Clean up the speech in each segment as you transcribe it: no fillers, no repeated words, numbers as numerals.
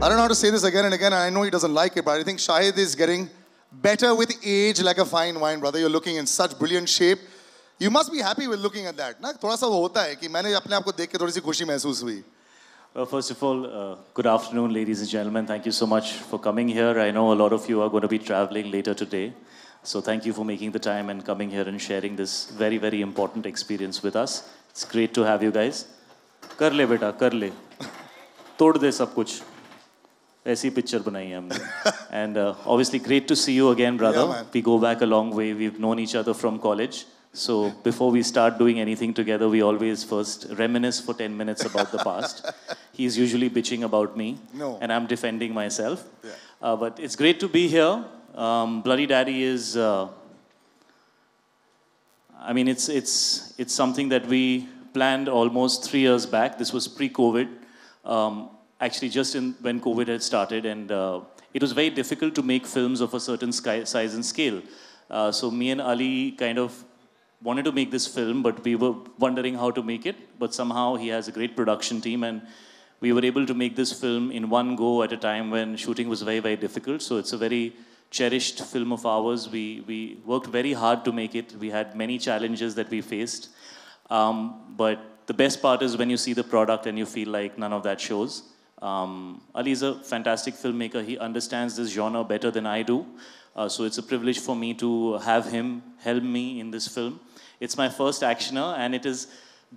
I don't know how to say this again and again, and I know he doesn't like it, but I think Shahid is getting better with age like a fine wine, brother. You're looking in such brilliant shape. You must be happy with looking at that. ना थोड़ा सा वो होता है कि मैंने अपने आप को देख के थोड़ी सी खुशी महसूस हुई. Well, first of all, good afternoon, ladies and gentlemen. Thank you so much for coming here. I know a lot of you are going to be traveling later today. So thank you for making the time and coming here and sharing this very, very important experience with us. It's great to have you guys. कर ले बेटा, कर ले. तोड़ दे सब कुछ. ऐसी picture बनाई है हमने. And obviously great to see you again, brother. Yeah, we go back a long way. We've known each other from college. So before we start doing anything together, we always first reminisce for 10 minutes about the past. He's usually bitching about me, and I'm defending myself. Yeah. But it's great to be here. Bloody Daddy is, I mean, it's something that we planned almost 3 years back. This was pre-COVID, actually just when COVID had started, and it was very difficult to make films of a certain size and scale. So me and Ali kind of wanted to make this film, but we were wondering how to make it. But somehow he has a great production team, and we were able to make this film in one go at a time when shooting was very, very difficult. So it's a very cherished film of ours. We worked very hard to make it. We had many challenges that we faced. But the best part is when you see the product and you feel like none of that shows. Ali is a fantastic filmmaker. He understands this genre better than I do. So it's a privilege for me to have him help me in this film. It's my first actioner, and it is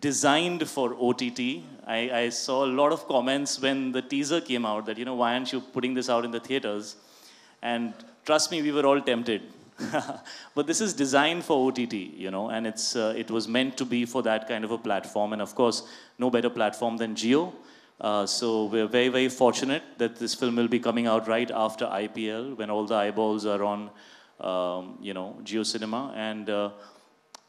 designed for OTT. I saw a lot of comments when the teaser came out that, you know, why aren't you putting this out in the theaters? And trust me, we were all tempted. But this is designed for OTT, you know, and it was meant to be for that kind of a platform. And of course, no better platform than Jio. So we're very, very fortunate that this film will be coming out right after IPL, when all the eyeballs are on, you know, Jio Cinema. And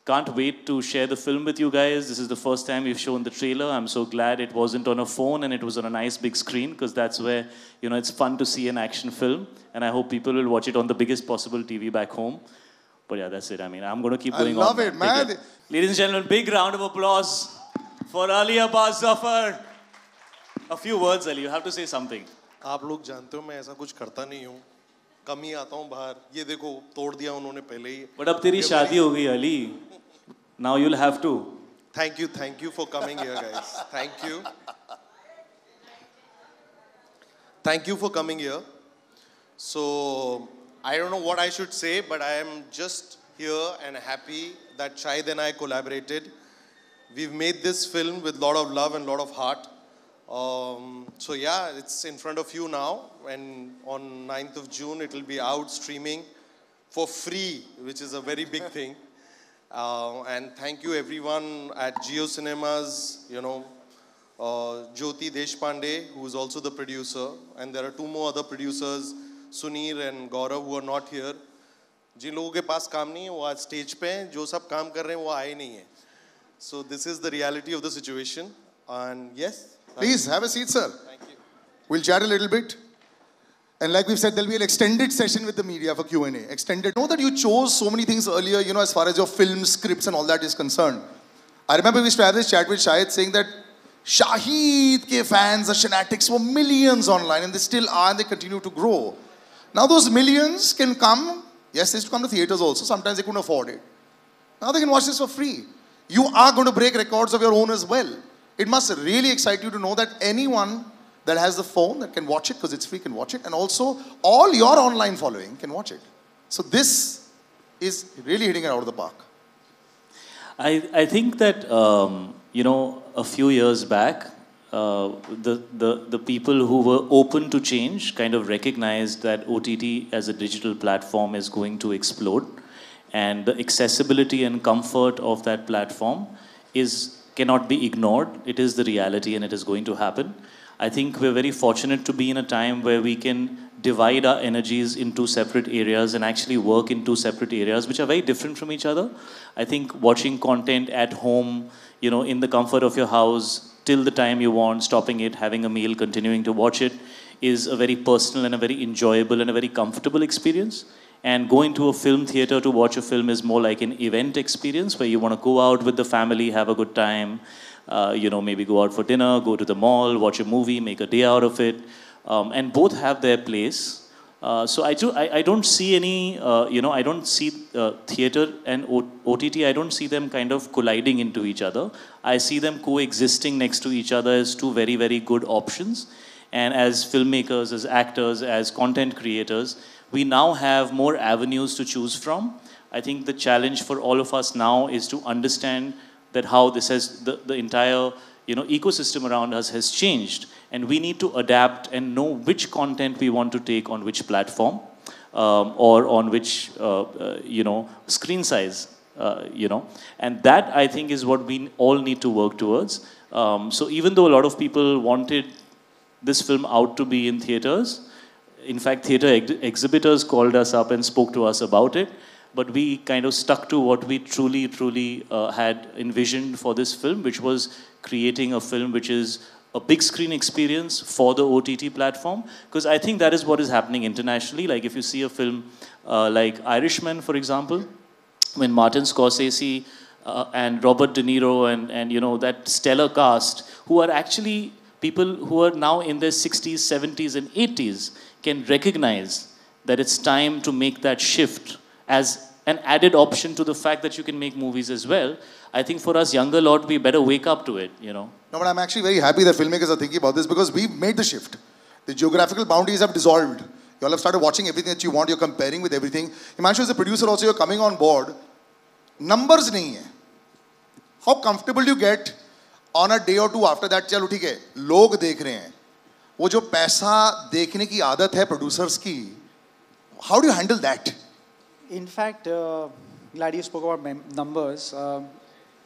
can't wait to share the film with you guys. This is the first time we've shown the trailer. I'm so glad it wasn't on a phone and it was on a nice big screen, because that's where, you know, it's fun to see an action film. And I hope people will watch it on the biggest possible TV back home. But yeah, that's it. I mean, I'm going to keep going on. I love it, man. Ladies and gentlemen, big round of applause for Ali Abbas Zafar. A few words, Ali. You have to say something. आप लोग जानते हो मैं ऐसा कुछ करता नहीं हूँ. कम ही आता हूँ बाहर. ये देखो तोड़ दिया उन्होंने पहले ही. But अब तेरी शादी हो गई Ali. Now you'll have to. Thank you for coming here, guys. Thank you. Thank you for coming here. So I don't know what I should say, but I am just here and happy that Shahid and I collaborated. We've made this film with a lot of love and a lot of heart. So yeah, it's in front of you now, and on 9th of June it will be out streaming for free, which is a very big thing. And thank you everyone at Jio Cinemas, you know, Jyoti Deshpande, who is also the producer, and there are 2 more other producers, Sunir and Gaurav, who are not here. जिन लोगों के पास काम नहीं है वो आज stage पे हैं, जो सब काम कर रहे हैं वो आए नहीं हैं. So this is the reality of the situation, and yes. Please have a seat, sir. Thank you. We'll chat a little bit. And like we've said, there'll be an extended session with the media for Q&A. Extended. I know that you chose so many things earlier, you know, as far as your film, scripts and all that is concerned. I remember we used to have this chat with Shahid saying that Shahid ke fans, the fanatics were millions online, and they still are, and they continue to grow. Now those millions can come, yes, they used to come to theaters also. Sometimes they couldn't afford it. Now they can watch this for free. You are going to break records of your own as well. It must really excite you to know that anyone that has the phone that can watch it, because it's free, can watch it. And also, all your online following can watch it. So this is really hitting it out of the park. I think that, you know, a few years back, the people who were open to change kind of recognized that OTT as a digital platform is going to explode. And the accessibility and comfort of that platform cannot be ignored. It is the reality, and it is going to happen. I think we're very fortunate to be in a time where we can divide our energies in 2 separate areas and actually work in 2 separate areas which are very different from each other. I think watching content at home, you know, in the comfort of your house, till the time you want, stopping it, having a meal, continuing to watch it, is a very personal and a very enjoyable and a very comfortable experience. And going to a film theater to watch a film is more like an event experience where you want to go out with the family, have a good time, you know, maybe go out for dinner, go to the mall, watch a movie, make a day out of it. and both have their place. So I don't see any, I don't see theater and OTT, I don't see them kind of colliding into each other. I see them coexisting next to each other as two very, very good options. And as filmmakers, as actors, as content creators, we now have more avenues to choose from. I think the challenge for all of us now is to understand that how this has, the entire ecosystem around us has changed. And we need to adapt and know which content we want to take on which platform or on which, screen size, And that, I think, is what we all need to work towards. So even though a lot of people wanted this film out to be in theaters, in fact, theater exhibitors called us up and spoke to us about it. But we kind of stuck to what we truly had envisioned for this film, which was creating a film which is a big screen experience for the OTT platform. Because I think that is what is happening internationally. Like if you see a film like Irishman, for example, when Martin Scorsese and Robert De Niro and that stellar cast, who are actually people who are now in their 60s, 70s, and 80s, can recognize that it's time to make that shift as an added option to the fact that you can make movies as well. I think for us younger lot, we better wake up to it, No, but I'm actually very happy that filmmakers are thinking about this because we've made the shift. The geographical boundaries have dissolved. You all have started watching everything that you want. You're comparing with everything. Himanshu, as a producer also, you're coming on board. Numbers nahi hai. How comfortable do you get on a day or two after that? Chalo, theek hai. Log dekh rahe hain. वो जो पैसा देखने की आदत है producers की, how do you handle that? In fact, glad you spoke about numbers.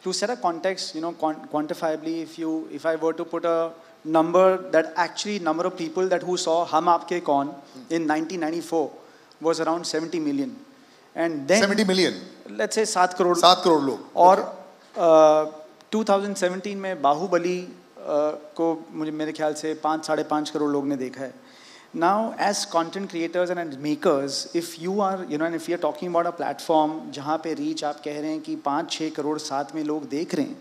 To set a context, quantifiably, if I were to put a number that actually number of people that who saw Hum Aapke Kaun in 1994 was around 70 million. And then 70 million. Let's say 7 crore. 7 crore log. और 2017 में बाहुबली को मुझे मेरे ख्याल से 5-5.5 करोड़ लोग ने देखा है. Now, as content creators and makers, if you are, and if you are talking about a platform जहाँ पे reach आप कह रहे हैं कि 5-6 करोड़ साथ में लोग देख रहे हैं,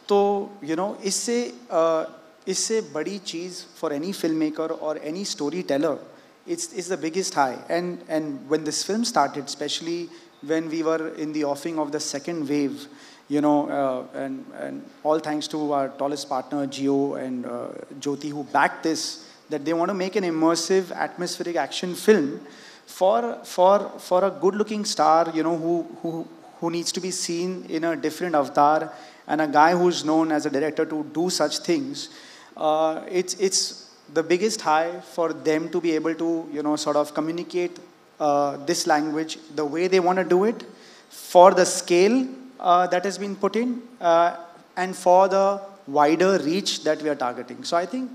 तो इससे बड़ी चीज़ for any filmmaker or any storyteller, it's the biggest high. And when this film started, especially when we were in the offing of the second wave, and all thanks to our tallest partner Gio and Jyoti who backed this, that they want to make an immersive, atmospheric action film for a good-looking star, who needs to be seen in a different avatar, and a guy who's known as a director to do such things. It's the biggest high for them to be able to, sort of communicate this language the way they want to do it, for the scale that has been put in, and for the wider reach that we are targeting. So I think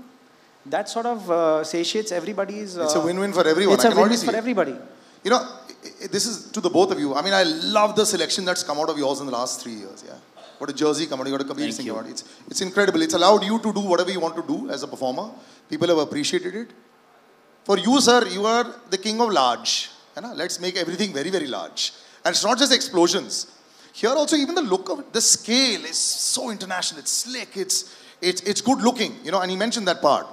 that sort of satiates everybody's... it's a win-win for everyone. It's a win-win for everybody. This is to the both of you. I mean, I love the selection that's come out of yours in the last 3 years. Yeah, what a jersey come out. You got a Kabir Singh award. It's incredible. It's allowed you to do whatever you want to do as a performer. People have appreciated it. For you, sir, you are the king of large. Let's make everything very, very large. And it's not just explosions. Here also, even the look of the scale is so international. It's slick. It's good looking. And he mentioned that part.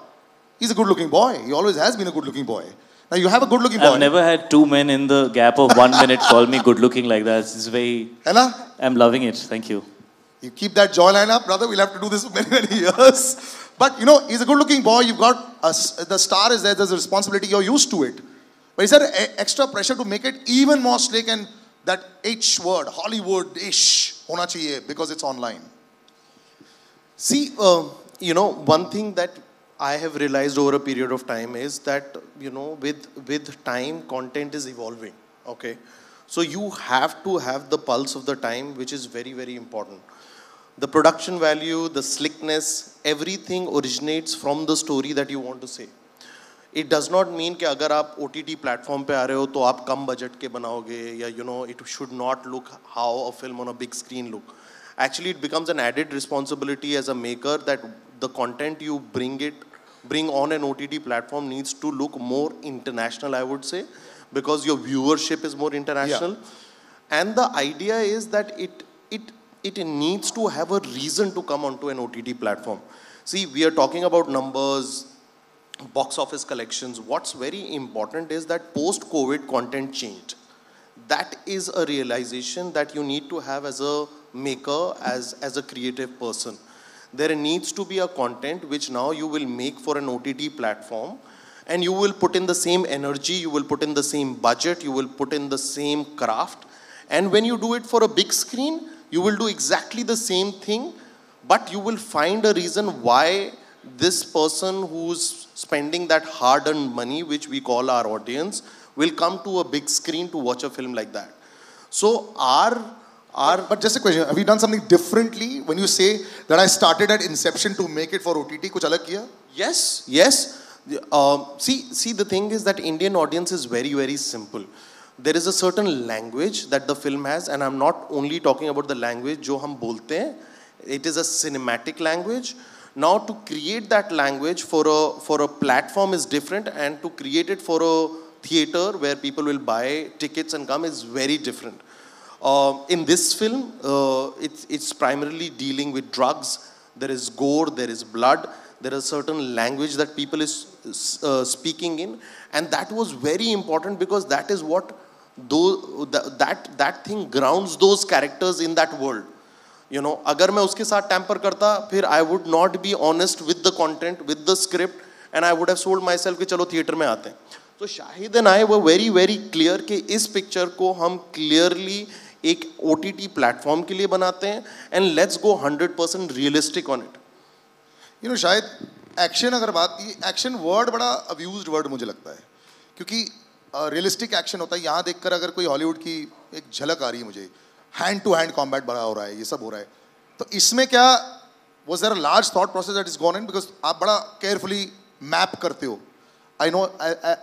He's a good-looking boy. He always has been a good-looking boy. Now you have a good-looking boy. I've never had two men in the gap of 1 minute call me good-looking like that. It's very... I'm loving it. Thank you. You keep that jawline up, brother. We'll have to do this for many, many years. But, he's a good-looking boy. You've got... the star is there. There's a responsibility. You're used to it. But is there extra pressure to make it even more slick and that H word, Hollywood-ish, hona chahiye because it's online? See, one thing that I have realized over a period of time is that, with time, content is evolving, okay? So you have to have the pulse of the time, which is very, very important. The production value, the slickness, everything originates from the story that you want to say. It does not mean कि अगर आप OTT platform पे आ रहे हो तो आप कम budget के बनाओगे या it should not look how a film on a big screen look. Actually, it becomes an added responsibility as a maker that the content you bring on an OTT platform needs to look more international, I would say, because your viewership is more international. Yeah. And the idea is that it needs to have a reason to come onto an OTT platform. See, we are talking about numbers, box office collections. What's very important is that post-COVID content changed. That is a realization that you need to have as a maker, as a creative person. There needs to be a content which now you will make for an OTT platform, and you will put in the same energy, you will put in the same budget, you will put in the same craft. And when you do it for a big screen, you will do exactly the same thing, but you will find a reason why this person who's spending that hard-earned money, which we call our audience, will come to a big screen to watch a film like that. So But just a question, have you done something differently when you say that I started at inception to make it for OTT? Kuch alag kiya? Yes, yes. See, the thing is that Indian audience is very, very simple. There is a certain language that the film has, and I'm not only talking about the language jo hum bolte hain. It is a cinematic language. Now, to create that language for a platform is different, and to create it for a theater where people will buy tickets and come is very different. In this film, it's primarily dealing with drugs. There is gore, there is blood, there is certain language that people is speaking in, and that was very important because that is what that thing grounds those characters in that world. You know, अगर मैं उसके साथ tamper करता, फिर I would not be honest with the content, with the script, and I would have sold myself कि चलो theater में आते हैं. So Shahid and I were very, very clear कि इस picture को हम clearly एक OTT platform के लिए बनाते हैं, and let's go 100% realistic on it. You know, शायद action अगर बात की, action word बड़ा abused word मुझे लगता है, क्योंकि realistic action होता है. यहाँ देखकर अगर कोई Hollywood की एक झलक आ रही है मुझे, hand to hand combat बड़ा हो रहा है, ये सब हो रहा है. तो इसमें क्या, was there a large thought process that is gone in, because आप बड़ा carefully map करते हो. I know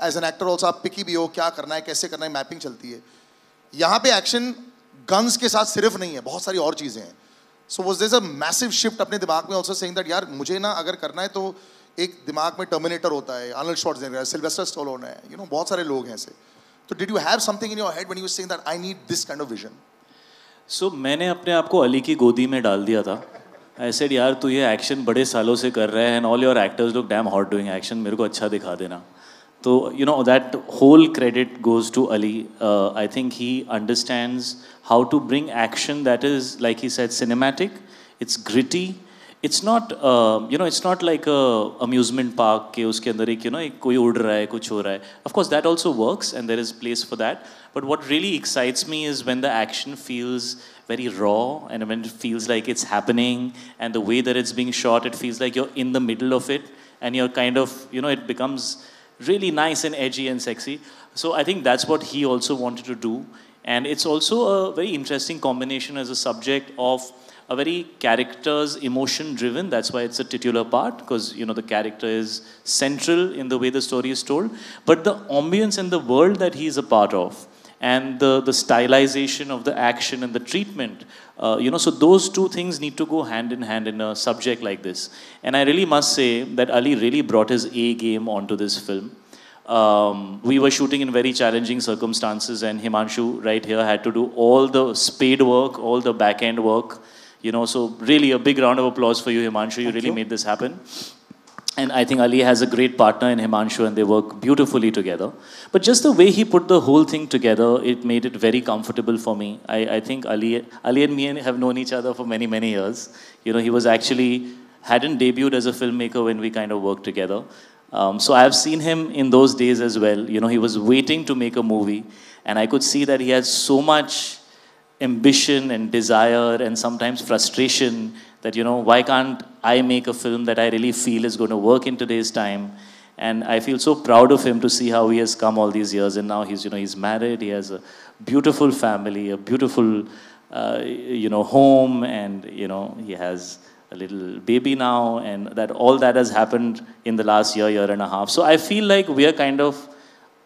as an actor also आप picky भी हो, क्या करना है, कैसे करना है, mapping चलती है. यहाँ पे action guns के साथ सिर्फ नहीं है, बहुत सारी और चीजें हैं. So was there a massive shift अपने दिमाग में also saying that यार मुझे ना अगर करना है तो एक दिमाग में Terminator होता है, Arnold Schwarzenegger, Sylvester Stallone है, you know, बहुत सारे लोग हैं ऐसे. So did you have something in your head when you were saying that I need this kind of vision? So मैंने अपने आप को अली की गोदी में डाल दिया था. I said यार तू ये एक्शन बड़े सालों से कर रहा है and all your actors look damn hot doing action, मेरे को अच्छा दिखा देना. So, you know, that whole credit goes to Ali. I think he understands how to bring action that is, like he said, cinematic. It's gritty. It's not, you know, it's not like a amusement park के उसके अंदर एक, you know, एक कोई उड़ रहा है, कुछ हो रहा है. Of course, that also works and there is place for that. But what really excites me is when the action feels very raw and when it feels like it's happening and the way that it's being shot, it feels like you're in the middle of it and you're kind of, you know, it becomes really nice and edgy and sexy. So I think that's what he also wanted to do. And it's also a very interesting combination as a subject of a very character's emotion driven. That's why it's a titular part, because, you know, the character is central in the way the story is told. But the ambience and the world that he is a part of and the stylization of the action and the treatment, you know, so those two things need to go hand in hand in a subject like this. And I really must say that Ali really brought his A game onto this film. We were shooting in very challenging circumstances and Himanshu right here had to do all the spade work, all the back end work, you know, so really a big round of applause for you, Himanshu. You really made this happen. And I think Ali has a great partner in Himanshu and they work beautifully together. But just the way he put the whole thing together, it made it very comfortable for me. I think Ali and me have known each other for many, many years. You know, he was actually, hadn't debuted as a filmmaker when we kind of worked together. So I have seen him in those days as well. You know, he was waiting to make a movie and I could see that he has so much ambition and desire and sometimes frustration that, you know, why can't I make a film that I really feel is going to work in today's time? And I feel so proud of him to see how he has come all these years. And now he's, you know, he's married, he has a beautiful family, a beautiful, you know, home, and, you know, he has a little baby now, and that all that has happened in the last year and a half. So I feel like we are kind of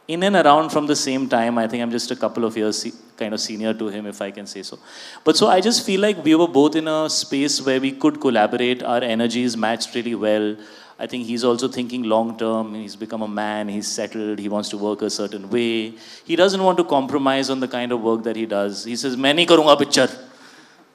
in and around from the same time. I think I'm just a couple of years kind of senior to him, if I can say so. But so I just feel like we were both in a space where we could collaborate. Our energies matched really well. I think he's also thinking long term. He's become a man. He's settled. He wants to work a certain way. He doesn't want to compromise on the kind of work that he does. He says, "मैं नहीं करूँगा picture."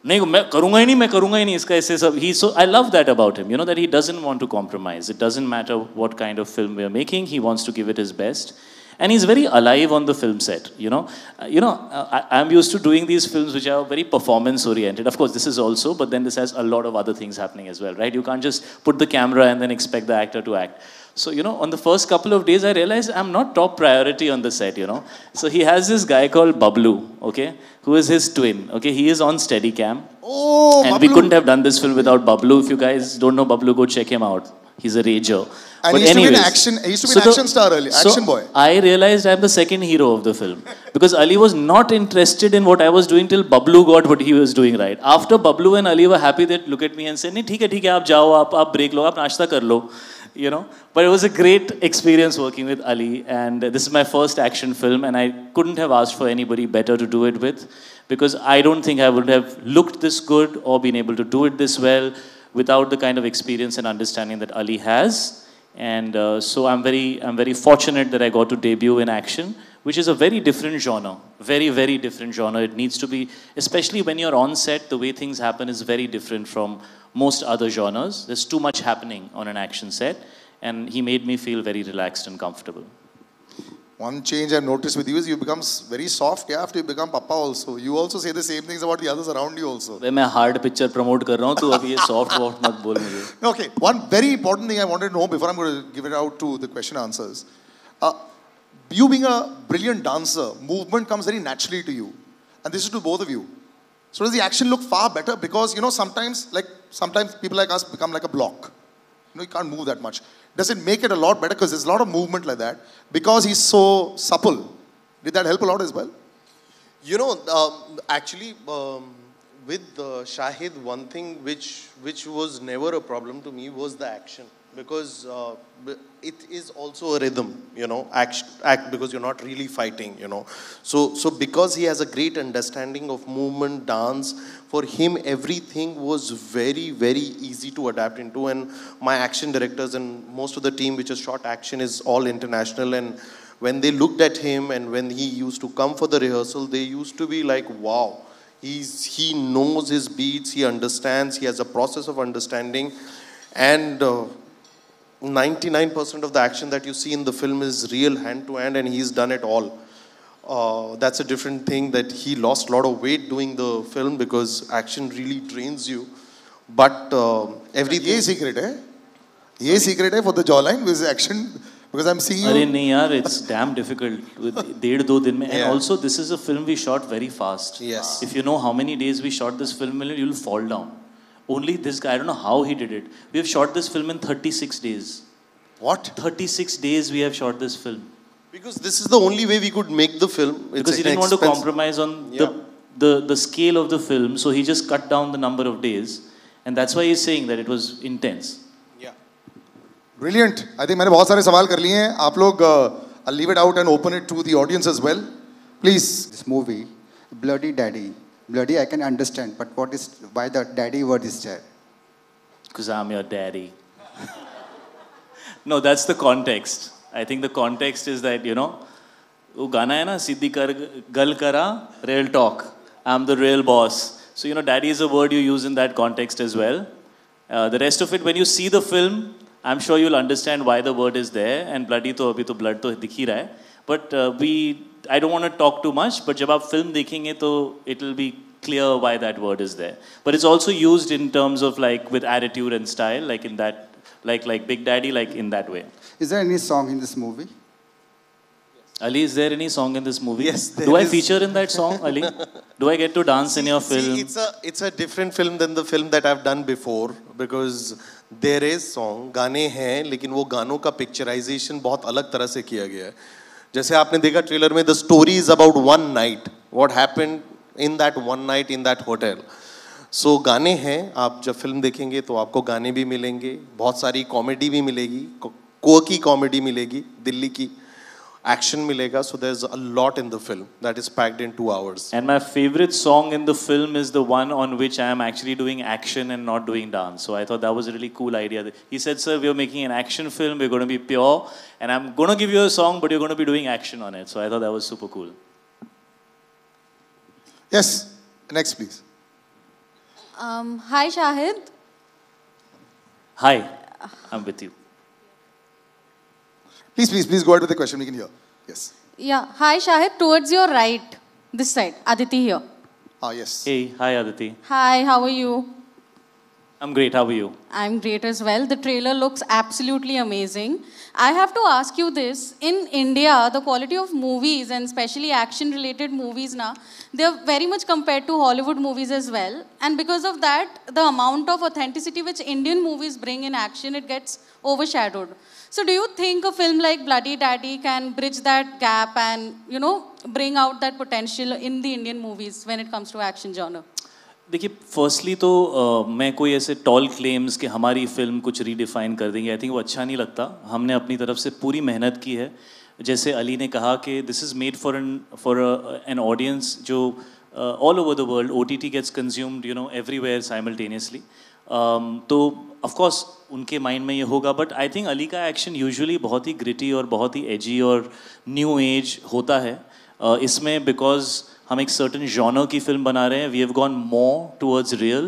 नहीं मैं करूँगा ही नहीं इसका ऐसे सब I love that about him, you know, that he doesn't want to compromise. It doesn't matter what kind of film we are making, he wants to give it his best. And he's very alive on the film set, you know. I'm used to doing these films which are very performance oriented. Of course, this is also, but then this has a lot of other things happening as well, right? You can't just put the camera and then expect the actor to act. So, you know, on the first couple of days, I realized I'm not top priority on the set, you know. So he has this guy called Bablu, okay, who is his twin, okay. He is on Steadicam. Oh, and Bablu. We couldn't have done this film without Bablu. If you guys don't know Bablu, go check him out. He's a rager. And but he used anyways, to be an action star earlier, action boy. I realized I'm the second hero of the film. Because Ali was not interested in what I was doing till Bablu got what he was doing right. After Bablu and Ali were happy, that look at me and said, "नहीं ठीक है, आप जाओ, आप break लो, आप नाश्ता कर लो." You know, but it was a great experience working with Ali, and this is my first action film, and I couldn't have asked for anybody better to do it with, because I don't think I would have looked this good or been able to do it this well without the kind of experience and understanding that Ali has. And so I'm very fortunate that I got to debut in action, which is a very different genre, very, very different genre. It needs to be, especially when you're on set, the way things happen is very different from most other genres. There's too much happening on an action set, and he made me feel very relaxed and comfortable. One change I've noticed with you is you become very soft after you become papa also. You also say the same things about the others around you also. मैं hard picture promote कर रहा हूँ, तो अभी ये soft मत बोल मुझे. Okay, one very important thing I wanted to know before I'm going to give it out to the question answers. You being a brilliant dancer, movement comes very naturally to you. And this is to both of you. So does the action look far better? Because, you know, sometimes people like us become like a block. You know, you can't move that much. Does it make it a lot better? Because there's a lot of movement like that. Because he's so supple. Did that help a lot as well? You know, actually, with Shahid, one thing which was never a problem to me was the action. Because it is also a rhythm, you know, act because you're not really fighting, you know. So because he has a great understanding of movement, dance, for him everything was very, very easy to adapt into. And my action directors and most of the team which has shot action is all international. And when they looked at him and when he used to come for the rehearsal, they used to be like, wow, he knows his beats, he understands, he has a process of understanding. And 99% of the action that you see in the film is real hand-to-hand, and he's done it all. That's a different thing, that he lost a lot of weight doing the film because action really drains you. But everything... Ye secret hai? Ye secret hai for the jawline with action? Because I'm seeing you... Arey nahi yaar, it's damn difficult with 1.5-2 din mein. And also this is a film we shot very fast. Yes. If you know how many days we shot this film, you'll fall down. Only this guy, I don't know how he did it. We have shot this film in 36 days. What? 36 days we have shot this film. Because this is the only way we could make the film. Because he didn't want to compromise on the scale of the film, so he just cut down the number of days. And that's why he's saying that it was intense. Yeah. Brilliant. I think मैंने बहुत सारे सवाल कर लिए हैं. आप लोग, I'll leave it out and open it to the audience as well. Please. This movie, Bloody Daddy. Bloody I can understand, but why the daddy word is there? Because I'm your daddy. No, that's the context. I think the context is that, you know, वो गाना है ना, सिद्धि कर गल करा, real talk. I'm the real boss. So, you know, daddy is a word you use in that context as well. The rest of it, when you see the film, I'm sure you'll understand why the word is there. And bloody तो अभी तो blood तो दिख ही रहा है. But I don't want to talk too much, but जब आप film देखेंगे तो it will be clear why that word is there. But it's also used in terms of like with attitude and style, like in that, like Big Daddy, like in that way. Is there any song in this movie? Ali, is there any song in this movie? Yes, there Do I is. feature in that song, Ali? Do I get to dance in your film? It's a different film than the film that I've done before, because there is song, गाने हैं, लेकिन वो गानों का picturization बहुत अलग तरह से किया गया है. जैसे आपने देखा ट्रेलर में, the story is about one night. What happened in that one night in that hotel. So गाने हैं, आप जब फिल्म देखेंगे तो आपको गाने भी मिलेंगे, बहुत सारी कॉमेडी भी मिलेगी, quirky कॉमेडी मिलेगी, दिल्ली की action मिलेगा. So there's a lot in the film that is packed in 2 hours. And my favorite song in the film is the one on which I am actually doing action and not doing dance. So I thought that was a really cool idea. He said, sir, we're making an action film, we're going to be pure, and I'm going to give you a song, but you're going to be doing action on it. So I thought that was super cool. Yes. Next, please. Hi, Shahid. Hi, I'm with you. Please go ahead with the question. We can hear. Yes. Yeah. Hi, Shahid. Towards your right, this side. Aditi here. Ah, yes. Hey, hi Aditi. Hi, how are you? I'm great, how are you? I'm great as well. The trailer looks absolutely amazing. I have to ask you this. In India, the quality of movies, and especially action-related movies now, they're very much compared to Hollywood movies as well. And because of that, the amount of authenticity which Indian movies bring in action, it gets overshadowed. So do you think a film like Bloody Daddy can bridge that gap and, bring out that potential in the Indian movies when it comes to action genre? देखिए firstly तो मैं कोई ऐसे toll claims कि हमारी film कुछ redefine कर देंगे आई थिंक वो अच्छा नहीं लगता हमने अपनी तरफ से पूरी मेहनत की है जैसे अली ने कहा कि this is made for an audience जो all over the world OTT gets consumed everywhere simultaneously तो ऑफ कोर्स उनके माइंड में ये होगा बट आई थिंक अली का एक्शन यूजुअली बहुत ही ग्रिटी और बहुत ही एजी और न्यू एज होता है इसमें बिकॉज हम एक सर्टन जॉनर की फिल्म बना रहे हैं we have gone more towards real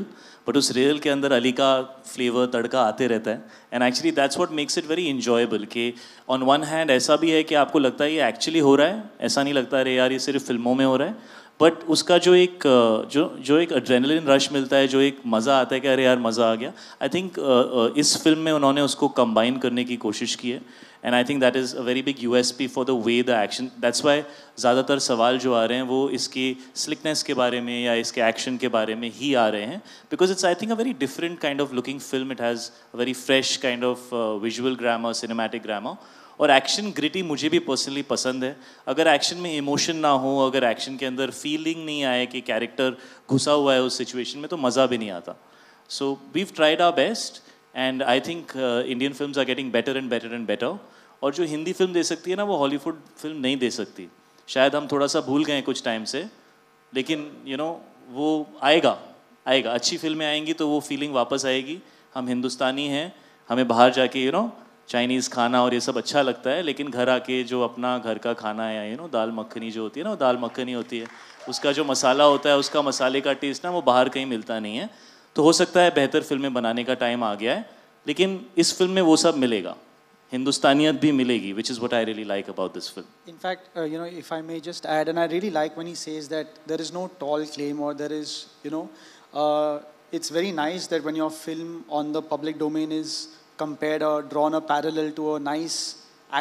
but उस रियल के अंदर अली का फ्लेवर तड़का आते रहता है and actually that's what makes it very enjoyable कि ऑन वन हैंड ऐसा भी है कि आपको लगता है ये एक्चुअली हो रहा है ऐसा नहीं लगता अरे यार ये सिर्फ फिल्मों में हो रहा है बट उसका जो एक एड्रेनलिन रश मिलता है जो एक मज़ा आता है कि अरे यार मज़ा आ गया आई थिंक इस फिल्म में उन्होंने उसको कंबाइन करने की कोशिश की है and I think that is a very big USP for the way the action that's why ज़्यादातर सवाल जो आ रहे हैं वो इसकी स्लिकनेस के बारे में या इसके एक्शन के बारे में ही आ रहे हैं because it's I think a very different kind of looking film it has a very fresh kind of visual grammar cinematic grammar और एक्शन ग्रिटी मुझे भी पर्सनली पसंद है अगर एक्शन में इमोशन ना हो अगर एक्शन के अंदर फीलिंग नहीं आए कि कैरेक्टर घुसा हुआ है उस सिचुएशन में तो मज़ा भी नहीं आता so we've tried our best and I think Indian films are getting better and better and better और जो हिंदी फिल्म दे सकती है ना वो हॉलीवुड फिल्म नहीं दे सकती शायद हम थोड़ा सा भूल गए कुछ टाइम से लेकिन वो आएगा अच्छी फिल्में आएंगी तो वो फीलिंग वापस आएगी हम हिंदुस्तानी हैं हमें बाहर जाके चाइनीज़ खाना और ये सब अच्छा लगता है लेकिन घर आके जो अपना घर का खाना है या दाल मखनी जो होती है ना वो दाल मखनी होती है उसका जो मसाला होता है उसका मसाले का टेस्ट ना वो बाहर कहीं मिलता नहीं है तो हो सकता है बेहतर फिल्में बनाने का टाइम आ गया है लेकिन इस फिल्म में वो सब मिलेगा हिंदुस्तानियत भी मिलेगी which is what I really like about this film. In fact, if I may just add, and I really like when he says that there is no tall claim or there is, it's very nice that when your film on the public domain is compared or drawn a parallel to a nice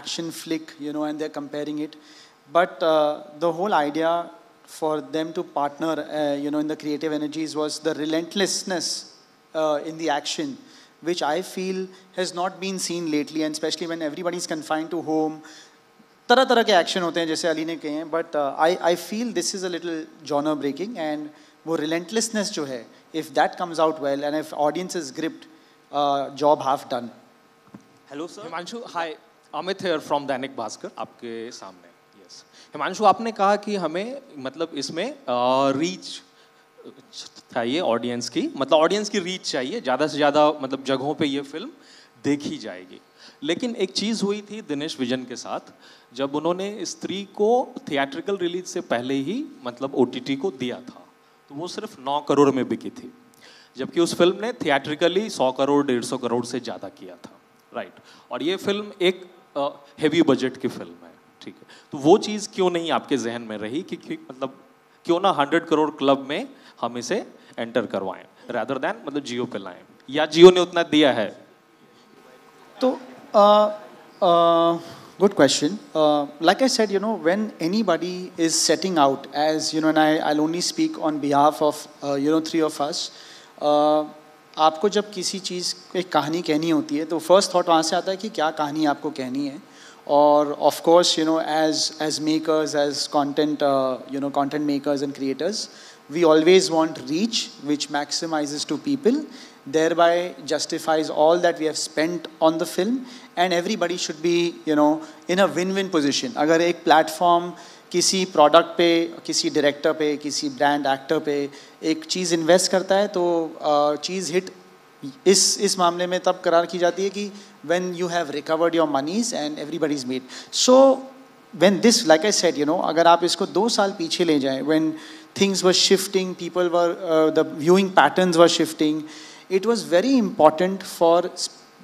action flick, and they're comparing it. But the whole idea for them to partner, in the creative energies was the relentlessness in the action, which I feel has not been seen lately, and especially when everybody is confined to home. तरह के action होते हैं जैसे अली ने कहे हैं but I feel this is a little genre breaking and वो relentlessness जो है if that comes out well and if audience is gripped, job half done. Hello sir. Himanshu, hi, Amit here from Dainik Bhaskar आपके सामने. Yes. हिमांशु आपने कहा कि हमें मतलब इसमें रीच चाहिए ऑडियंस की मतलब ऑडियंस की रीच चाहिए ज़्यादा से ज़्यादा मतलब जगहों पे ये फिल्म देखी जाएगी लेकिन एक चीज़ हुई थी दिनेश विजन के साथ जब उन्होंने स्त्री को थिएट्रिकल रिलीज से पहले ही मतलब OTT को दिया था तो वो सिर्फ 9 करोड़ में बिकी थी जबकि उस फिल्म ने थिएट्रिकली 100 करोड़ 150 करोड़ से ज़्यादा किया था राइट और ये फिल्म एक हेवी बजट की फिल्म है ठीक है तो वो चीज़ क्यों नहीं आपके जहन में रही कि मतलब क्यों ना 100 करोड़ क्लब में हम इसे एंटर करवाएं रादर दैन मतलब जियो पे लाएं या जियो ने उतना दिया है तो good question. Like I said, when anybody is setting out as, and I'll only speak on behalf of, 3 of us, आपको जब किसी चीज़ एक कहानी कहनी होती है तो फर्स्ट थॉट वहाँ से आता है कि क्या कहानी आपको कहनी है और of course as makers, as content content makers and creators, we always want reach which maximizes to people, thereby justifies all that we have spent on the film, and everybody should be in a win-win position. अगर एक platform किसी product पे, किसी director पे, किसी brand actor पे एक चीज़ invest करता है तो चीज़ हिट इस मामले में तब करार की जाती है कि when you have recovered your monies and everybody is made. So when this, like I said, अगर आप इसको 2 साल पीछे ले जाएं, when things were shifting, people were, the viewing patterns were shifting. It was very important for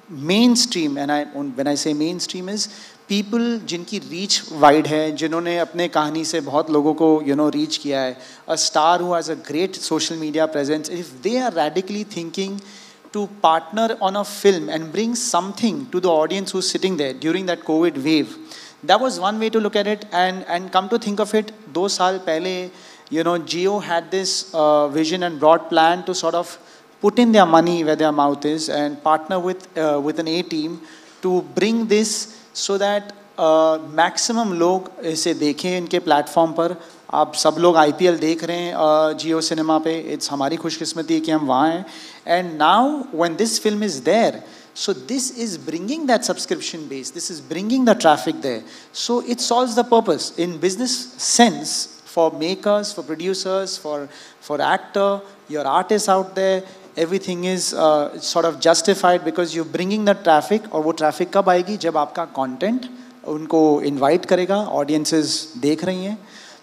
mainstream, and when I say mainstream is people जिनकी reach wide है, जिन्होंने अपने कहानी से बहुत लोगों को reach किया है, a star who has a great social media presence, if they are radically thinking to partner on a film and bring something to the audience who's sitting there during that COVID wave, that was one way to look at it. And come to think of it, 2 साल पहले, Jio had this vision and broad plan to sort of put in their money where their mouth is and partner with an A team to bring this so that maximum लोग इसे देखें इनके platform पर. आप सब लोग IPL देख रहे हैं जियो सिनेमा पे. इट्स हमारी खुशकिस्मती कि हम वहाँ हैं. And now when this film is there, so this is bringing that subscription base, this is bringing the traffic there, so it solves the purpose in business sense for makers, for producers, for actor, your artists out there. Everything is sort of justified because you're bringing the traffic. और वो traffic कब आएगी? जब आपका content उनको invite करेगा, audiences देख रही हैं.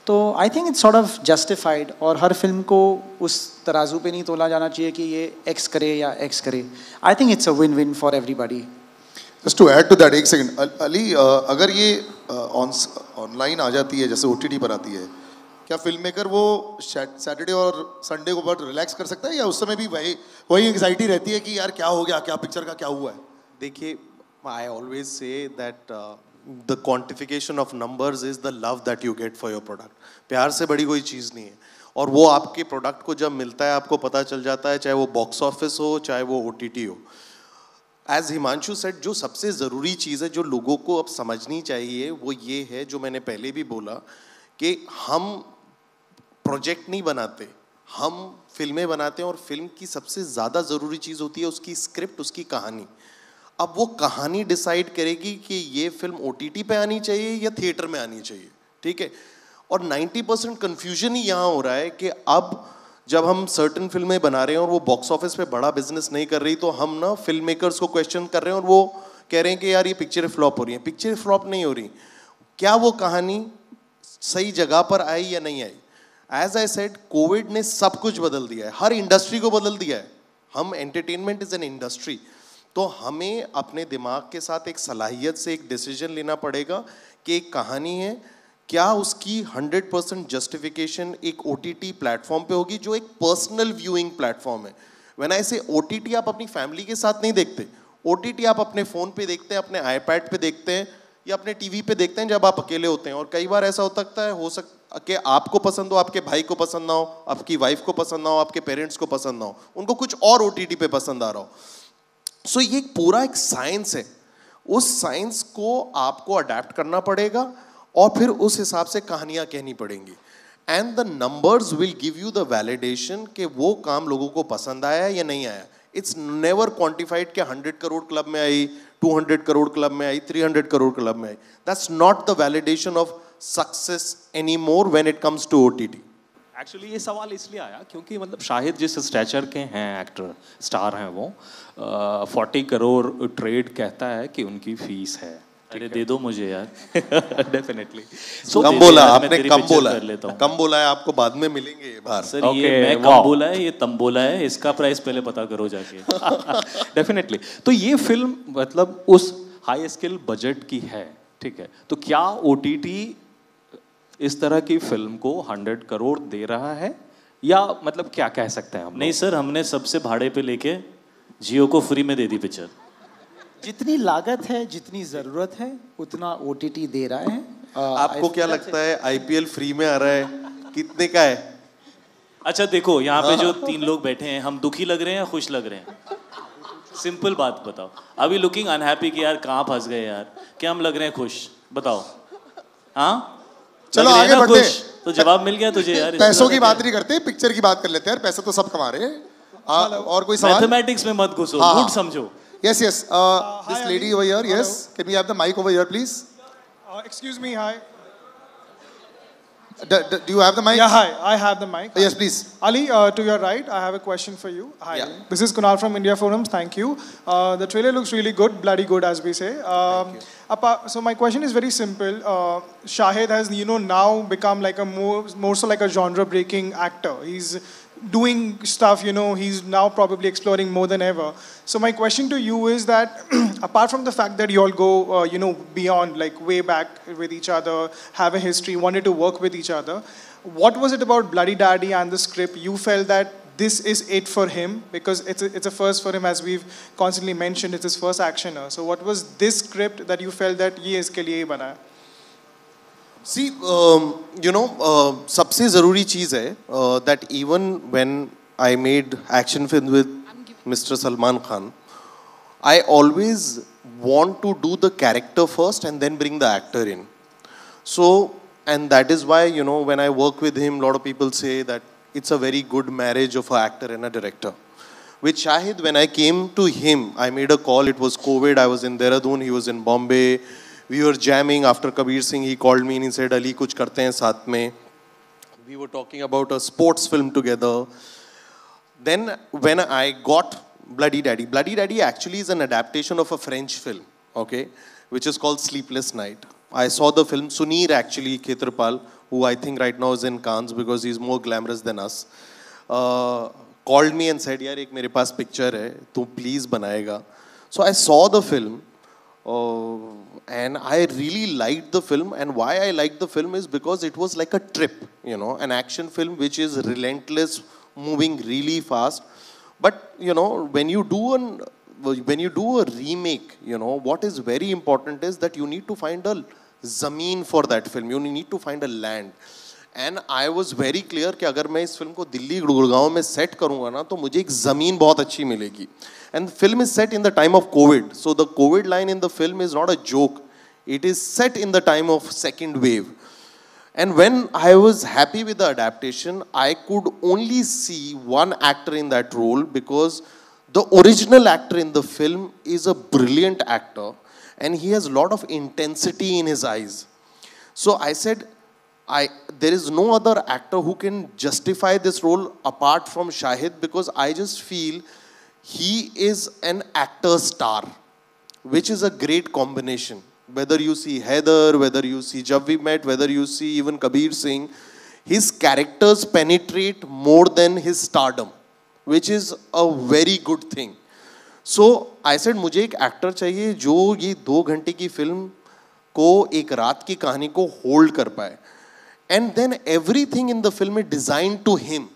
तो I think it's sort of justified. और हर फिल्म को उस तराजू पे नहीं तोला जाना चाहिए कि ये X करे या X करे. I think it's a win-win for everybody. Just to add to that, एक second, अली, अगर ये online आ जाती है, जैसे OTT पर आती है, क्या फिल्म मेकर वो सैटरडे और संडे को बहुत रिलैक्स कर सकता है या उस समय भी वही एंग्जाइटी रहती है कि यार क्या हो गया, क्या पिक्चर का क्या हुआ है? देखिए, I always say that the quantification of numbers is the love that you get for your product. प्यार से बड़ी कोई चीज़ नहीं है. और वो आपके प्रोडक्ट को जब मिलता है आपको पता चल जाता है, चाहे वो बॉक्स ऑफिस हो चाहे वो OTT हो. एज हिमांशु सेड, जो सबसे ज़रूरी चीज़ है जो लोगों को अब समझनी चाहिए वो ये है, जो मैंने पहले भी बोला, कि हम प्रोजेक्ट नहीं बनाते, हम फिल्में बनाते हैं. और फिल्म की सबसे ज़्यादा ज़रूरी चीज़ होती है उसकी स्क्रिप्ट, उसकी कहानी. अब वो कहानी डिसाइड करेगी कि ये फिल्म OTT पे आनी चाहिए या थिएटर में आनी चाहिए. ठीक है. और 90% कन्फ्यूजन ही यहाँ हो रहा है कि अब जब हम सर्टन फिल्में बना रहे हैं और वो बॉक्स ऑफिस पे बड़ा बिजनेस नहीं कर रही, तो हम ना फिल्म मेकर्स को क्वेश्चन कर रहे हैं और वो कह रहे हैं कि यार ये पिक्चर फ्लॉप हो रही है. पिक्चर फ्लॉप नहीं हो रही, क्या वो कहानी सही जगह पर आई या नहीं आई? एज आई सेड, कोविड ने सब कुछ बदल दिया है, हर इंडस्ट्री को बदल दिया है. हम एंटरटेनमेंट इज एन इंडस्ट्री. तो हमें अपने दिमाग के साथ एक सलाहियत से एक डिसीजन लेना पड़ेगा कि एक कहानी है, क्या उसकी 100% जस्टिफिकेशन एक OTT प्लेटफॉर्म पे होगी जो एक पर्सनल व्यूइंग प्लेटफॉर्म है. व्हेन आई से OTT, आप अपनी फैमिली के साथ नहीं देखते. OTT आप अपने फ़ोन पे देखते हैं, अपने iPad पे देखते हैं या अपने TV पे देखते हैं जब आप अकेले होते हैं. और कई बार ऐसा हो सकता है कि आपको पसंद हो, आपके भाई को पसंद ना हो, आपकी वाइफ को पसंद ना हो, आपके पेरेंट्स को पसंद ना हो, उनको कुछ और OTT पे पसंद आ रहा हो. सो ये पूरा एक साइंस है. उस साइंस को आपको अडेप्ट करना पड़ेगा और फिर उस हिसाब से कहानियां कहनी पड़ेंगी. And the numbers will give you the validation कि वो काम लोगों को पसंद आया या नहीं आया. इट्स नेवर क्वांटिफाइड कि 100 करोड़ क्लब में आई, 200 करोड़ क्लब में आई, 300 करोड़ क्लब में आई. That's not the validation of success anymore when it comes to OTT. Actually ये सवाल इसलिए आया क्योंकि मतलब शाहिद जिस स्टैचर के हैं, एक्टर स्टार हैं, वो 40 करोड़ ट्रेड कहता है कि उनकी फीस है. अरे दे दो मुझे यार. डेफिनेटली. कम बोला आपने, कम बोला है, आपको बाद में मिलेंगे ये बार. सर ये मैं कम बोला है, ये तम बोला है, इसका प्राइस पहले पता करो जाके. डेफिनेटली. तो ये फिल्म मतलब उस हाई स्केल बजट की है, ठीक है. तो क्या OTT इस तरह की फिल्म को 100 करोड़ दे रहा है या मतलब क्या कह सकते हैं हम? नहीं सर, हमने सबसे भाड़े पे लेके जियो को फ्री में दे दी पिक्चर. जितनी लागत है, जितनी जरूरत है, उतना OTT दे रहा है. आपको क्या लगता है IPL फ्री में आ रहा है, कितने का है? अच्छा देखो, यहाँ पे जो 3 लोग बैठे हैं, हम दुखी लग रहे हैं या खुश लग रहे हैं? सिंपल बात बताओ. अभी लुकिंग अनहैप्पी कि यार कहाँ फंस गए यार, क्या हम लग रहे हैं खुश? बताओ. हाँ चलो आगे बढ़ते. तो जवाब मिल गया तुझे यार. पैसों की बात नहीं करते, पिक्चर की बात कर लेते हैं यार. पैसे तो सब कमा रहे हैं. और कोई सवाल? मैथमेटिक्स में मत घुसो, मूड समझो. Yes. This lady over here. Yes. Can we have the mic over here, please? Excuse me. Hi. Do you have the mic? Yeah, hi. I have the mic. Yes, please. Ali, to your right, I have a question for you. Hi. Yeah. This is Kunal from India Forums. Thank you. The trailer looks really good, bloody good, as we say. So my question is very simple. Shahid has, now become like a more so like a genre-breaking actor. He's doing stuff, he's now probably exploring more than ever. So my question to you is that, apart from the fact that you all go, beyond, like way back with each other, have a history, wanted to work with each other, what was it about Bloody Daddy and the script you felt that this is it for him? Because it's a first for him, as we've constantly mentioned, it's his first actioner. So what was this script that you felt that ye iske liye hi bana hai? See, सबसे ज़रूरी चीज़ है that even when I made action film with Mr. Salman Khan, I always want to do the character first and then bring the actor in. So, and that is why, when I work with him, a lot of people say that it's a very good marriage of an actor and a director. With Shahid, when I came to him, I made a call. It was COVID. I was in Dehradun. He was in Bombay. We were jamming after Kabir Singh. He called me and he said, Ali, kuch karte hain saath mein. We were talking about a sports film together. Then when I got Bloody Daddy actually is an adaptation of a French film, okay, which is called Sleepless Night. I saw the film. Sunir actually, Khetrapal, who I think right now is in Cannes because he's more glamorous than us, called me and said, yaar, ek mere paas picture hai, tu please banayega. So I saw the film. And I really liked the film, and why I liked the film is because it was like a trip, an action film which is relentless, moving really fast. But when you do a remake, what is very important is that you need to find a zameen for that film. You need to find a land. And I was very clear कि अगर मैं इस film को दिल्ली गुड़गांव में set करूँगा ना तो मुझे एक ज़मीन बहुत अच्छी मिलेगी. And the film is set in the time of COVID. So the COVID line in the film is not a joke. It is set in the time of second wave. And when I was happy with the adaptation, I could only see one actor in that role because the original actor in the film is a brilliant actor and he has a lot of intensity in his eyes. So I said, there is no other actor who can justify this role apart from Shahid because I just feel he is an actor star, which is a great combination. Whether you see Heather, whether you see Jab We Met, whether you see even Kabir Singh, his characters penetrate more than his stardom, which is a very good thing. So I said, मुझे एक actor चाहिए जो ये 2 घंटे की film को एक रात की कहानी को hold कर पाए. And then everything in the film is designed to him.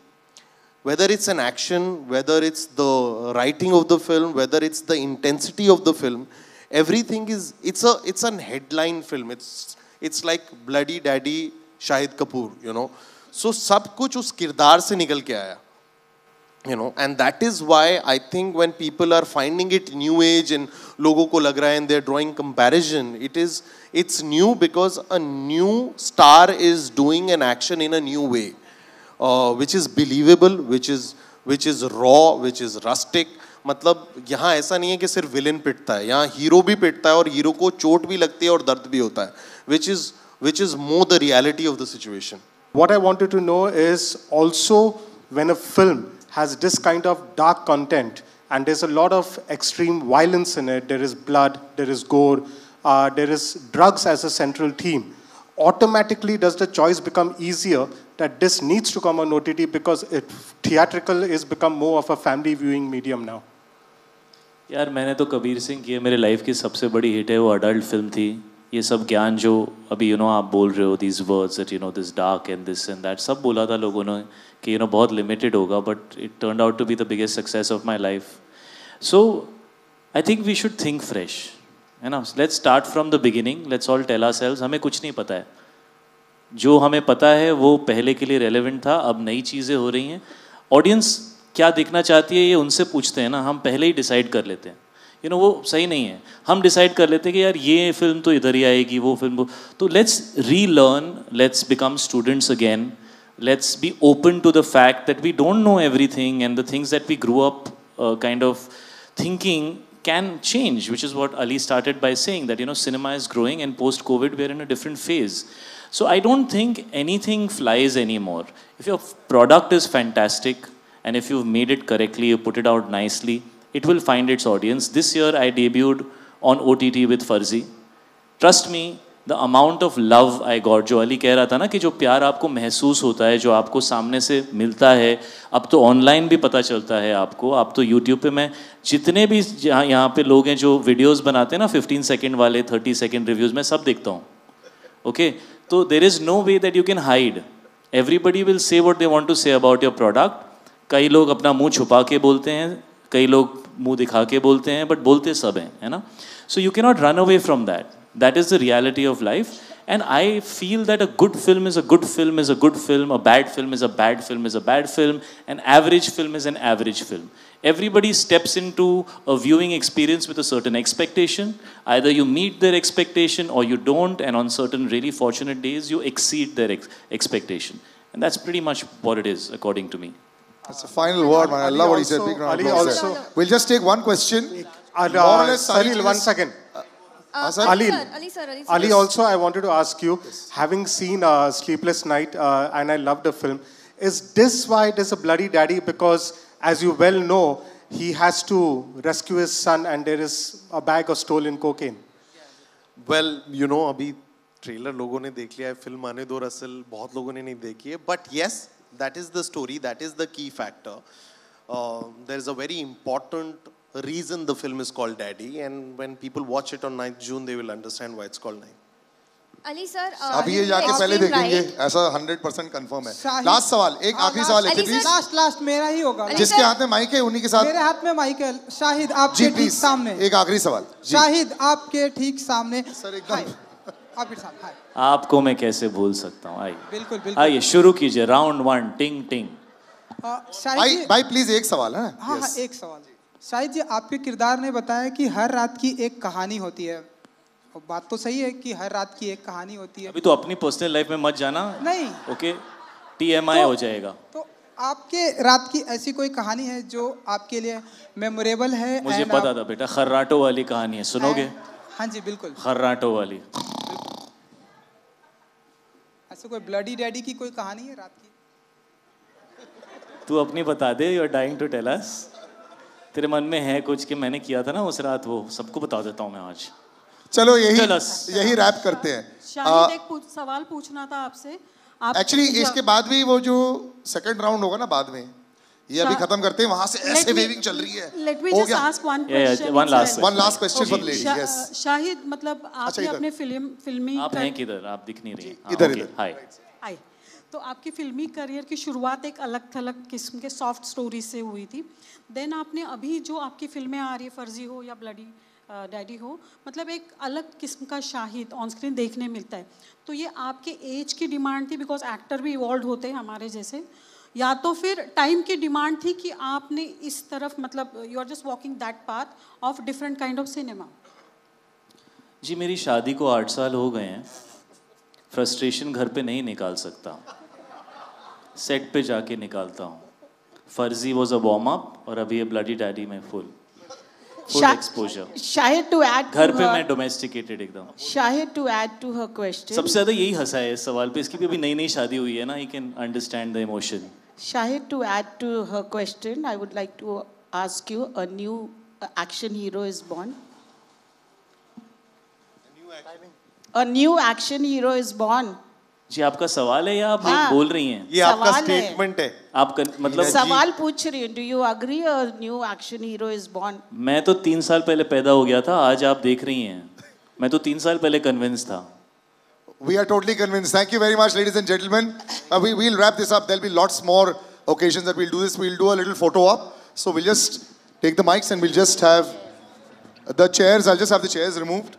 Whether it's an action, whether it's the writing of the film, whether it's the intensity of the film, everything is, it's an headline film. It's like Bloody Daddy, Shahid Kapoor, So सब कुछ उस किरदार से निकल के आया. And that is why I think when people are finding it new age and लोगों को लग रहा है and they're drawing comparison, it's new because a new star is doing an action in a new way. Which is believable, which is raw, which is rustic. मतलब यहाँ ऐसा नहीं है कि सिर्फ विलेन पिटता है, यहाँ हीरो भी पिटता है और हीरो को चोट भी लगती है और दर्द भी होता है, which is more the reality of the situation. What I wanted to know is also when a film has this kind of dark content and there's a lot of extreme violence in it, there is blood, there is gore, there is drugs as a central theme. Automatically does the choice become easier that this needs to come on OTT because theatrical is become more of a family viewing medium now? यार मैंने तो कबीर सिंह की मेरे life की सबसे बड़ी hit है, वो अडल्ट फिल्म थी. ये सब ज्ञान जो अभी आप बोल रहे हो, these words that this dark and this and that, सब बोला था लोगों ने कि बहुत लिमिटेड होगा, but it turned out to be the biggest success of my life. So I think we should think fresh. Let's start from the beginning. Let's all tell ourselves हमें कुछ नहीं पता है. जो हमें पता है वो पहले के लिए रेलेवेंट था, अब नई चीज़ें हो रही हैं. ऑडियंस क्या देखना चाहती है ये उनसे पूछते हैं ना, हम पहले ही डिसाइड कर लेते हैं. वो सही नहीं है. हम डिसाइड कर लेते हैं कि यार ये फिल्म तो इधर ही आएगी, वो फिल्म तो let's relearn, let's become students again, let's be open to the fact that we don't know everything and the things that we grew up kind of thinking can change, which is what Ali started by saying, that cinema is growing and post-COVID we are in a different phase. So I don't think anything flies anymore. If your product is fantastic and if you've made it correctly, you put it out nicely, it will find its audience. This year I debuted on OTT with Farzi. Trust me, the amount of love I got, जो अली कह रहा था ना कि जो प्यार आपको महसूस होता है, जो आपको सामने से मिलता है, अब तो ऑनलाइन भी पता चलता है आपको, आप तो यूट्यूब पे मैं जितने भी यहाँ पे लोग हैं जो वीडियोस बनाते हैं ना 15 सेकंड वाले 30 सेकंड रिव्यूज़, मैं सब देखता हूँ. ओके तो there is no way that you can hide. Everybody will say what they want to say about your product. कई लोग अपना मुंह छुपा के बोलते हैं, कई लोग मुंह दिखा के बोलते हैं, बट बोलते सब हैं, है ना. So you can not run away from that. That is the reality of life, and I feel that a good film is a good film is a good film, a bad film is a bad film is a bad film, an average film is an average film. Everybody steps into a viewing experience with a certain expectation. Either you meet their expectation or you don't, and on certain really fortunate days you exceed their expectation, and that's pretty much what it is according to me. That's the final word, man. I love what he said. Big round of applause there. We'll just take one question. More or less, Salil, one second. Ali, also I wanted to ask you, having seen Sleepless Night and I loved the film, is this why it is a bloody daddy? Because as you well know, he has to rescue his son and there is a bag of stolen cocaine. Well, you know, अभी trailer लोगों ने देख लिया है, film आने दो Russell बहुत लोगों ने नहीं देखी है, but yes, that is the story, that is the key factor. There is a very important reason the film is called Daddy, and when people watch it on 9th June, they will understand why it's called 9th. Ali sir अभी ये जाके पहले देखेंगे, ऐसा 100% confirm है. Last सवाल, एक आखिरी सवाल है प्लीज. लास्ट मेरा ही होगा. जिसके हाथ में माइक है उन्हीं के साथ. मेरे हाथ में माइक है. शाहिद आपके ठीक सामने. एक आखिरी सवाल. शाहिद आपके ठीक सामने. सर एकदम. आपके साथ. हाय. आपको मैं कैसे भूल सकता हूँ. आइए. बिल्कुल बिल्कुल. आइए शुरू कीजिए. राउंड 1 टिंग टिंग. भाई प्लीज एक सवाल है. हाँ एक सवाल. शाहिद जी आपके किरदार ने बताया कि हर रात की एक कहानी होती है. बात तो सही है कि हर रात की एक कहानी होती है. अभी तो अपनी पर्सनल लाइफ में मत जाना. नहीं. ओके TMI हो जाएगा. तो आपके रात की ऐसी कोई कहानी है जो आपके लिए मेमोरेबल है? मुझे पता था बेटा, खर्राटो वाली कहानी है, सुनोगे? हाँ जी बिल्कुल. खर्राटो वाली. ऐसे कोई ब्लडी डैडी की कोई कहानी है रात की? तू अपनी बता दे. You are dying to tell us. तेरे मन में है कुछ कि मैंने किया था ना उस रात, वो सबको बता देता हूँ मैं आज. चलो यही रैप करते हैं. शाहिद एक सवाल पूछना था आपसे. एक्चुअली इसके बाद भी वो जो सेकंड राउंड होगा ना बाद में, ये अभी खत्म करते हैं. वहां से ऐसे वेविंग चल रही है. Let me just ask one question. One last question for the lady. Yes Shahid, मतलब आपने अपने फिल्मी आप हैं किधर? आप दिख नहीं रही. इधर. हाय. तो आपकी फिल्मी करियर की शुरुआत एक अलग थलग किस्म के सॉफ्ट स्टोरी से हुई थी. देन आपने अभी जो आपकी फिल्में आ रही है, फर्जी हो या ब्लडी डैडी हो, मतलब एक अलग किस्म का शाहिद ऑन स्क्रीन देखने मिलता है. तो ये आपके एज की डिमांड थी, बिकॉज एक्टर भी इवॉल्व होते हैं हमारे जैसे, या तो फिर टाइम की डिमांड थी कि आपने इस तरफ, मतलब you are just walking that path of different kind of cinema? जी मेरी शादी को 8 साल हो गए हैं. फ्रस्ट्रेशन घर पे नहीं निकाल सकता, सेट पे जाके निकालता हूँ. फर्जी वॉज अ वार्म अप और अभी ये ब्लडी डैडी में full exposure. Shahid to add घर पे मैं डोमेस्टिकेटेड एकदम. शाहिद टू ऐड टू हर क्वेश्चन. सबसे ज्यादा यही हंसा है इस सवाल पे. इसकी भी अभी नई नई शादी हुई है ना. He can understand the emotion. Shahid, to add to her question, I would like to ask you, a new action hero is born. A new action hero is born. जी आपका सवाल है या आप बोल रही हैं? ये आपका स्टेटमेंट है. आपका मतलब सवाल पूछ रही हूँ. Do you agree a new action hero is born? मैं तो 3 साल पहले पैदा हो गया था. आज आप देख रही हैं. मैं तो 3 साल पहले कन्विंस था. We are totally convinced. Thank you very much, ladies and gentlemen. We'll wrap this up. There'll be lots more occasions that we'll do this. We'll do a little photo op. So we'll just take the mics and we'll just have the chairs. I'll just have the chairs removed.